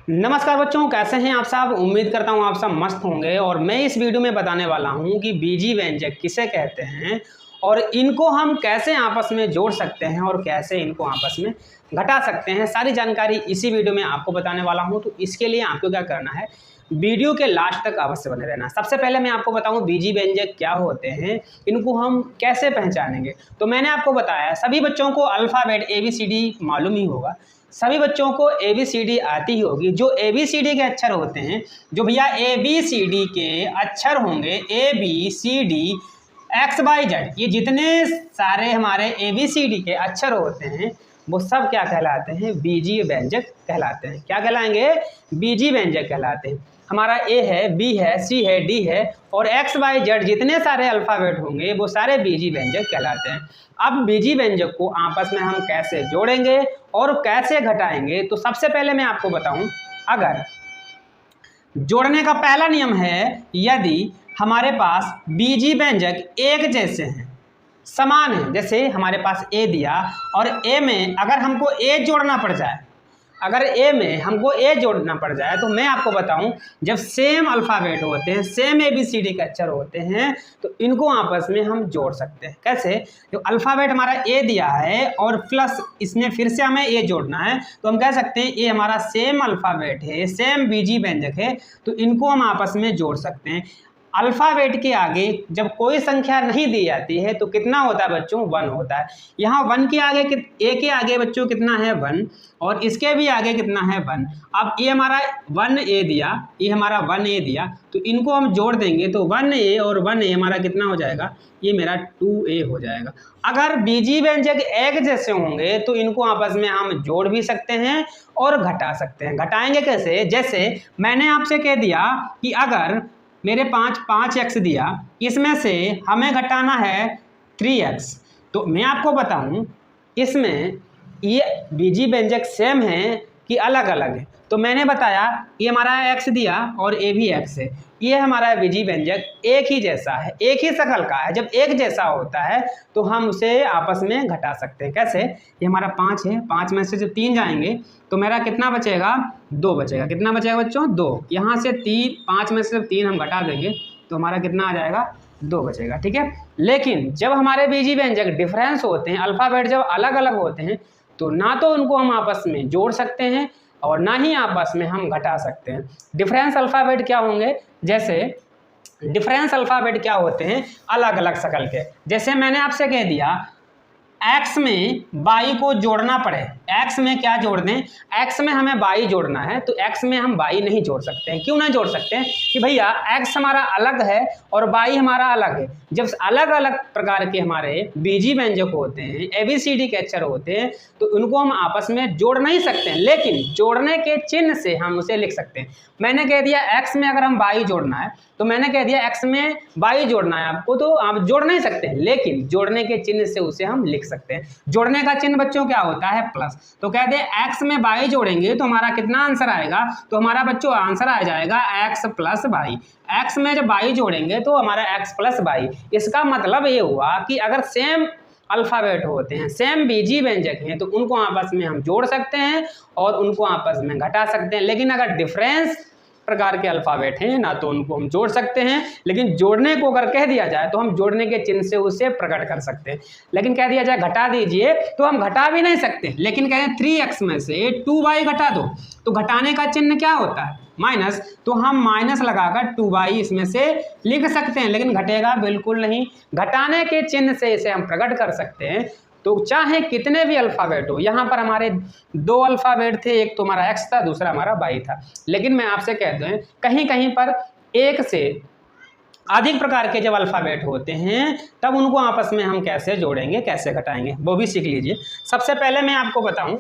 नमस्कार बच्चों, कैसे हैं आप सब। उम्मीद करता हूं आप सब मस्त होंगे। और मैं इस वीडियो में बताने वाला हूं कि बीजी व्यंजक किसे कहते हैं और इनको हम कैसे आपस में जोड़ सकते हैं और कैसे इनको आपस में घटा सकते हैं। सारी जानकारी इसी वीडियो में आपको बताने वाला हूं। तो इसके लिए आपको क्या करना है, वीडियो के लास्ट तक अवश्य बने रहना। सबसे पहले मैं आपको बताऊं बीजी व्यंजक क्या होते हैं, इनको हम कैसे पहचानेंगे। तो मैंने आपको बताया सभी बच्चों को अल्फ़ाबेट ABCD मालूम ही होगा, सभी बच्चों को ABCD आती ही होगी। जो ABCD के अक्षर होते हैं, जो भैया ABCD के अक्षर होंगे ABCD XYZ, ये जितने सारे हमारे ABCD के अक्षर होते हैं वो सब क्या कहलाते हैं, बीजी व्यंजक कहलाते हैं। क्या कहलाएंगे, बीजी व्यंजक कहलाते हैं। हमारा A है, B है, C है, D है और XYZ जितने सारे अल्फ़ाबेट होंगे वो सारे बीजी व्यंजक कहलाते हैं। अब बीजी व्यंजक को आपस में हम कैसे जोड़ेंगे और कैसे घटाएंगे, तो सबसे पहले मैं आपको बताऊं, अगर जोड़ने का पहला नियम है, यदि हमारे पास बीजी व्यंजक एक जैसे हैं, समान है, जैसे हमारे पास A दिया और A में अगर हमको A जोड़ना पड़ जाए, अगर A में हमको A जोड़ना पड़ जाए, तो मैं आपको बताऊं, जब सेम अल्फ़ाबेट होते हैं, सेम ABCD के अक्षर होते हैं, तो इनको आपस में हम जोड़ सकते हैं। कैसे, जो अल्फ़ाबेट हमारा A दिया है और प्लस इसमें फिर से हमें A जोड़ना है, तो हम कह सकते हैं ये हमारा सेम अल्फ़ाबेट है, सेम बीजी व्यंजक है, तो इनको हम आपस में जोड़ सकते हैं। अल्फ़ाबेट के आगे जब कोई संख्या नहीं दी जाती है तो कितना होता है बच्चों, 1 होता है। यहाँ 1 के आगे, A के आगे बच्चों कितना है, 1, और इसके भी आगे कितना है, 1। अब ये हमारा 1A दिया, ये हमारा 1A दिया, तो इनको हम जोड़ देंगे तो 1A और 1A हमारा कितना हो जाएगा, ये मेरा 2A हो जाएगा। अगर बीजी व्यंजक एक जैसे होंगे तो इनको आपस में हम जोड़ भी सकते हैं और घटा सकते हैं। घटाएंगे कैसे, जैसे मैंने आपसे कह दिया कि अगर मेरे 5x दिया, इसमें से हमें घटाना है 3x, तो मैं आपको बताऊं इसमें ये बीजी व्यंजक सेम है कि अलग अलग है। तो मैंने बताया ये हमारा x दिया और ये भी x है, ये हमारा बीजी व्यंजक एक ही जैसा है, एक ही शक्ल का है। जब एक जैसा होता है तो हम उसे आपस में घटा सकते हैं। कैसे, ये हमारा 5 है, 5 में से जब 3 जाएंगे तो मेरा कितना बचेगा, 2 बचेगा। कितना बचेगा बच्चों, 2। यहाँ से 3, 5 में से जब 3 हम घटा देंगे तो हमारा कितना आ जाएगा, 2 बचेगा। ठीक है, लेकिन जब हमारे बीजी व्यंजक डिफरेंस होते हैं, अल्फ़ाबेट जब अलग अलग होते हैं, तो ना तो उनको हम आपस में जोड़ सकते हैं और ना ही आपस में हम घटा सकते हैं। डिफरेंस अल्फ़ाबेट क्या होंगे, जैसे डिफरेंस अल्फ़ाबेट क्या होते हैं, अलग अलग शक्ल के। जैसे मैंने आपसे कह दिया x में y को जोड़ना पड़े, x में क्या जोड़ दें, x में हमें y जोड़ना है, तो x में हम y नहीं जोड़ सकते हैं। क्यों नहीं जोड़ सकते हैं, कि भैया x हमारा अलग है और y हमारा अलग है। जब अलग अलग प्रकार के हमारे बीजी व्यंजक होते हैं, ABCD के अक्षर होते हैं, तो उनको हम आपस में जोड़ नहीं सकते हैं, लेकिन जोड़ने के चिन्ह से हम उसे लिख सकते हैं। मैंने कह दिया x में अगर हम y जोड़ना है, तो मैंने कह दिया x में y जोड़ना है आपको, तो आप जोड़ नहीं सकते हैं, लेकिन जोड़ने के चिन्ह से उसे हम लिख सकते हैं। जोड़ने का चिन्ह बच्चों क्या होता है, प्लस। तो कह दे x में y जोड़ेंगे तो हमारा कितना आंसर आएगा, तो हमारा बच्चों आंसर आ जाएगा x प्लस y। x में जब y जोड़ेंगे तो हमारा x प्लस y। इसका मतलब ये हुआ कि अगर सेम अल्फ़ाबेट होते हैं, सेम बीजी व्यंजक हैं, तो उनको आपस में हम जोड़ सकते हैं और उनको आपस में घटा सकते हैं। लेकिन अगर डिफरेंस प्रकार के अल्फ़ाबेट हैं, ना तो उनको हम जोड़ सकते हैं, लेकिन जोड़ने को अगर कह दिया जाए तो हम जोड़ने के चिन्ह से उसे प्रकट कर सकते हैं। लेकिन कह दिया जाए घटा दीजिए तो हम घटा भी नहीं सकते। लेकिन कहें 3x में से 2y घटा दो, तो घटाने का चिन्ह क्या होता है, माइनस, तो हम माइनस लगाकर 2y इसमें से लिख सकते हैं, लेकिन घटेगा बिल्कुल नहीं। घटाने के चिन्ह से इसे हम प्रकट कर सकते हैं। तो चाहे कितने भी अल्फ़ाबेट हो, यहाँ पर हमारे 2 अल्फ़ाबेट थे, एक तो हमारा x था, दूसरा हमारा y था। लेकिन मैं आपसे कह दूं, कहीं कहीं पर एक से अधिक प्रकार के जब अल्फ़ाबेट होते हैं तब उनको आपस में हम कैसे जोड़ेंगे, कैसे घटाएंगे, वो भी सीख लीजिए। सबसे पहले मैं आपको बताऊं,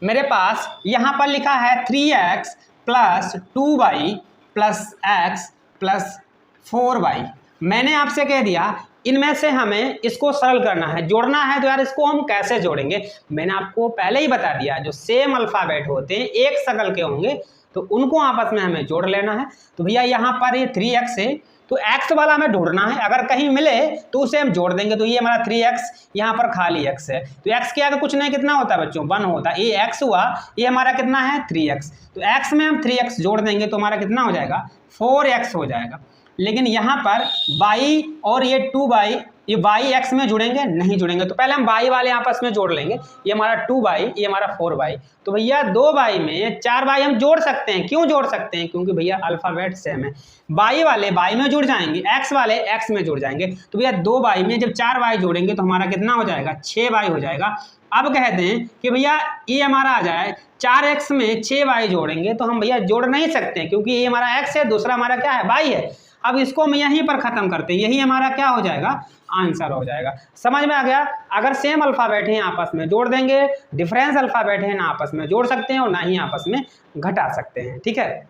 मेरे पास यहाँ पर लिखा है 3x plus 2y plus x plus 4y। मैंने आपसे कह दिया इनमें से हमें इसको सरल करना है, जोड़ना है, तो यार इसको हम कैसे जोड़ेंगे। मैंने आपको पहले ही बता दिया, जो सेम अल्फ़ाबेट होते हैं, एक शक्ल के होंगे, तो उनको आपस में हमें जोड़ लेना है। तो भैया यहाँ पर ये 3x है तो x वाला हमें ढूंढना है, अगर कहीं मिले तो उसे हम जोड़ देंगे। तो ये हमारा 3x, यहाँ पर खाली x है, तो x के आगे कुछ नहीं, कितना होता है बच्चों 1 होता है। ये x हुआ, ये हमारा कितना है 3x, तो x में हम 3x जोड़ देंगे तो हमारा कितना हो जाएगा 4x हो जाएगा। लेकिन यहाँ पर y और ये 2y, ये y x में जुड़ेंगे नहीं जुड़ेंगे, तो पहले हम y वाले आपस में जोड़ लेंगे। ये हमारा 2y, ये हमारा 4y, तो भैया 2y में 4y हम जोड़ सकते हैं। क्यों जोड़ सकते हैं? क्योंकि भैया अल्फ़ाबेट सेम है। y वाले y में जुड़ जाएंगे, x वाले x में जुड़ जाएंगे। तो भैया 2y में जब 4y जोड़ेंगे तो हमारा कितना हो जाएगा 6y हो जाएगा। अब कहते हैं कि भैया ये हमारा आ जाए 4x में 6y जोड़ेंगे, तो हम भैया जोड़ नहीं सकते क्योंकि ये हमारा x है, दूसरा हमारा क्या है y है। अब इसको हम यहीं पर ख़त्म करते हैं, यही हमारा क्या हो जाएगा आंसर हो जाएगा। समझ में आ गया? अगर सेम अल्फ़ाबेट हैं आपस में जोड़ देंगे, डिफरेंस अल्फ़ाबेट है ना आपस में जोड़ सकते हैं और ना ही आपस में घटा सकते हैं। ठीक है।